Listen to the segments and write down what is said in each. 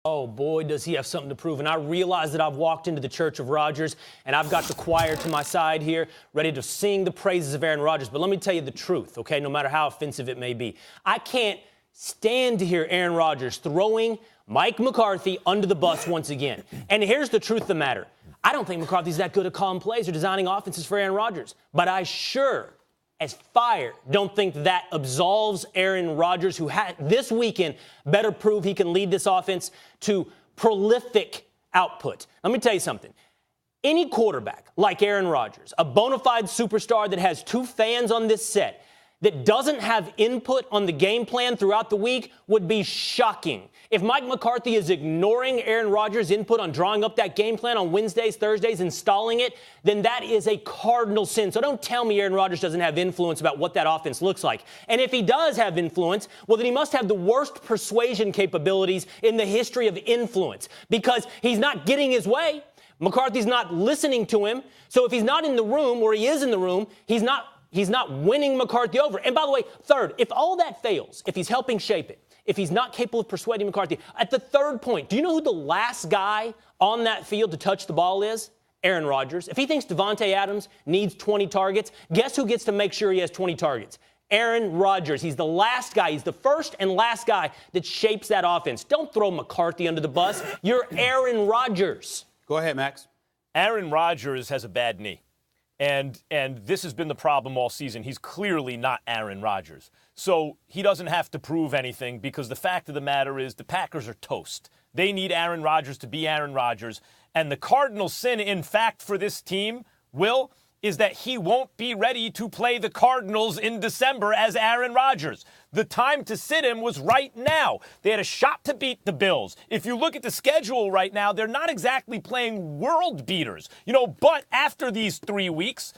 Oh, boy, does he have something to prove. And I realize that I've walked into the church of Rodgers, and I've got the choir to my side here, ready to sing the praises of Aaron Rodgers. But let me tell you the truth, okay, no matter how offensive it may be. I can't stand to hear Aaron Rodgers throwing Mike McCarthy under the bus once again. And here's the truth of the matter. I don't think McCarthy's that good at calling plays or designing offenses for Aaron Rodgers. But I sure as fire don't think that absolves Aaron Rodgers, who had this weekend better prove he can lead this offense to prolific output. Let me tell you something. Any quarterback like Aaron Rodgers, a bona fide superstar that has 2 fans on this set, that doesn't have input on the game plan throughout the week would be shocking. If Mike McCarthy is ignoring Aaron Rodgers' input on drawing up that game plan on Wednesdays, Thursdays, installing it, then that is a cardinal sin. So don't tell me Aaron Rodgers doesn't have influence about what that offense looks like. And if he does have influence, well, then he must have the worst persuasion capabilities in the history of influence, because he's not getting his way. McCarthy's not listening to him. So if he's not in the room, or he is in the room, he's not winning McCarthy over. And by the way, third, if all that fails, if he's helping shape it, if he's not capable of persuading McCarthy, at the third point, do you know who the last guy on that field to touch the ball is? Aaron Rodgers. If he thinks Devontae Adams needs 20 targets, guess who gets to make sure he has 20 targets? Aaron Rodgers. He's the last guy. He's the first and last guy that shapes that offense. Don't throw McCarthy under the bus. You're Aaron Rodgers. Go ahead, Max. Aaron Rodgers has a bad knee. And this has been the problem all season. He's clearly not Aaron Rodgers. So he doesn't have to prove anything, because the fact of the matter is the Packers are toast. They need Aaron Rodgers to be Aaron Rodgers. And the cardinal sin, in fact, for this team, Will, is that he won't be ready to play the Cardinals in December as Aaron Rodgers. The time to sit him was right now. They had a shot to beat the Bills. If you look at the schedule right now, they're not exactly playing world beaters. But after these 3 weeks,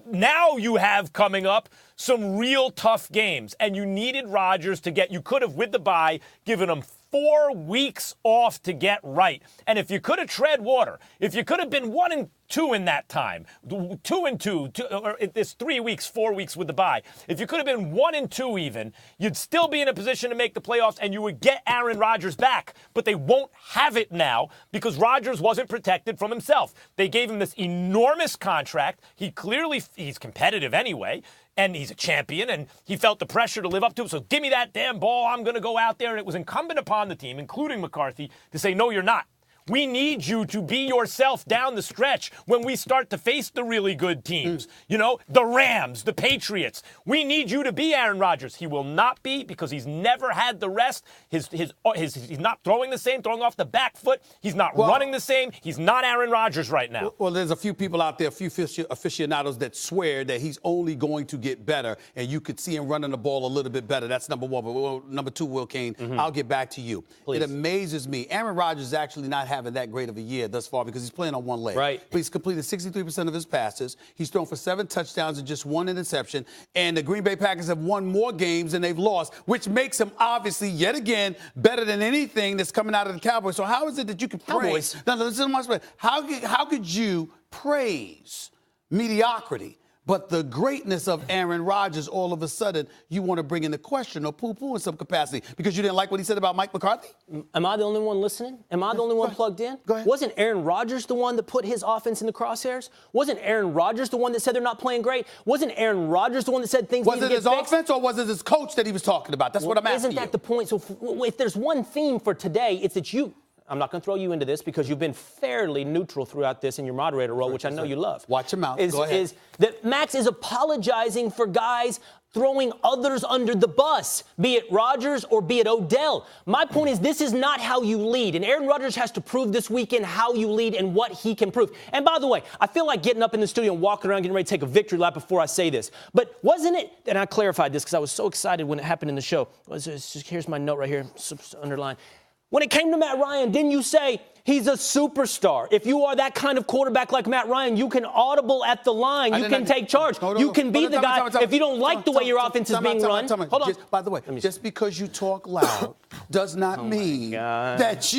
now you have coming up some real tough games. And you needed Rodgers you could have, with the bye, given him 4 weeks off to get right. And if you could have tread water, if you could have been 1-2 in that time, 2-2, or it's 3 weeks, 4 weeks with the bye. If you could have been 1-2 even, you'd still be in a position to make the playoffs, and you would get Aaron Rodgers back. But they won't have it now because Rodgers wasn't protected from himself. They gave him this enormous contract. He's competitive anyway. And he's a champion, and he felt the pressure to live up to it. So give me that damn ball. I'm going to go out there. And it was incumbent upon the team, including McCarthy, to say, no, you're not. We need you to be yourself down the stretch when we start to face the really good teams. The Rams, the Patriots. We need you to be Aaron Rodgers. He will not be, because he's never had the rest. He's not throwing the same, throwing off the back foot. He's not running the same. He's not Aaron Rodgers right now. Well, there's a few people out there, a few aficionados that swear that he's only going to get better, and you could see him running the ball a little bit better. That's number one. But number two, Will Cain, I'll get back to you. Please. It amazes me. Aaron Rodgers is actually not having that great of a year thus far because he's playing on one leg. Right. But he's completed 63% of his passes. He's thrown for 7 touchdowns and just 1 interception. And the Green Bay Packers have won more games than they've lost, which makes him obviously, yet again, better than anything that's coming out of the Cowboys. So how is it that you can praise? Now, listen to my question. How could you praise mediocrity, but the greatness of Aaron Rodgers, all of a sudden, you want to bring into question or poo-poo in some capacity because you didn't like what he said about Mike McCarthy? Am I the only one listening? Am I the only one plugged in? Go ahead. Wasn't Aaron Rodgers the one that put his offense in the crosshairs? Wasn't Aaron Rodgers the one that said they're not playing great? Wasn't Aaron Rodgers the one that said things need to get fixed? Was it his offense or was it his coach that he was talking about? That's what I'm asking you. Isn't that the point? So if there's one theme for today, it's that I'm not going to throw you into this because you've been fairly neutral throughout this in your moderator role, which I know you love. Watch your mouth. Go ahead. Is that Max is apologizing for guys throwing others under the bus, be it Rodgers or be it Odell. My point is this is not how you lead, and Aaron Rodgers has to prove this weekend how you lead and what he can prove. And by the way, I feel like getting up in the studio and walking around getting ready to take a victory lap before I say this, but wasn't it, and I clarified this because I was so excited when it happened in the show. Here's my note right here, underline. When it came to Matt Ryan, didn't you say He's a superstar. If you are that kind of quarterback like Matt Ryan, you can audible at the line. You can take charge. You can be the guy. If you don't like the way your offense is being run, hold on. By the way, just because you talk loud does not mean that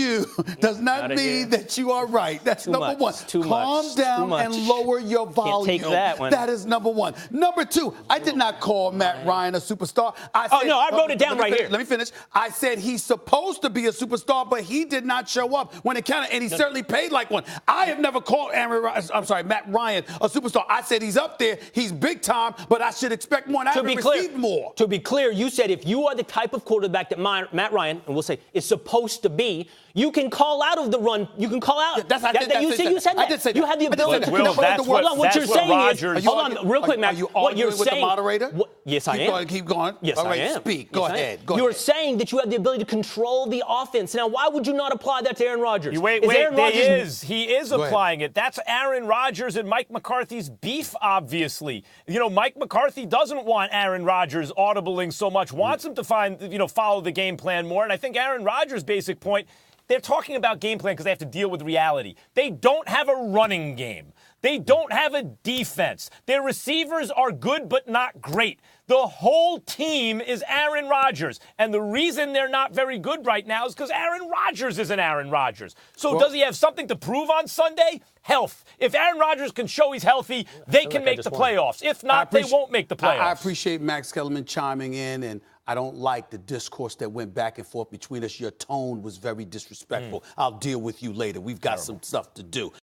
you are right. That's number one. Calm down and lower your volume. Can't take that one. That is number one. Number two, I did not call Matt Ryan a superstar. I wrote it down right here. Let me finish. I said he's supposed to be a superstar, but he did not show up when it counted, and he certainly paid like one. I have never called Matt Ryan a superstar. I said he's up there, he's big time, but I should expect more, and I haven't received more. To be clear, you said if you are the type of quarterback that Matt Ryan, and we'll say, is supposed to be, you can call out of the run. You can call out. You said that. I did say that. You have the ability to control the word. Hold on, what you're saying is, hold on, real quick, Matt. Are you what you're arguing with the moderator? Yes, I am. Keep going. Yes, all right, I am. Speak. Go ahead. You're saying that you have the ability to control the offense. Now, why would you not apply that to Aaron Rodgers? He is applying it. That's Aaron Rodgers and Mike McCarthy's beef, obviously. You know, Mike McCarthy doesn't want Aaron Rodgers audibling so much, wants him to follow the game plan more. And I think Aaron Rodgers' basic point, they're talking about game plan because they have to deal with reality. They don't have a running game. They don't have a defense. Their receivers are good but not great. The whole team is Aaron Rodgers. And the reason they're not very good right now is because Aaron Rodgers isn't Aaron Rodgers. So does he have something to prove on Sunday? Health. If Aaron Rodgers can show he's healthy, they can make the playoffs. If not, they won't make the playoffs. I appreciate Max Kellerman chiming in, and I don't like the discourse that went back and forth between us. Your tone was very disrespectful. I'll deal with you later. We've got some stuff to do.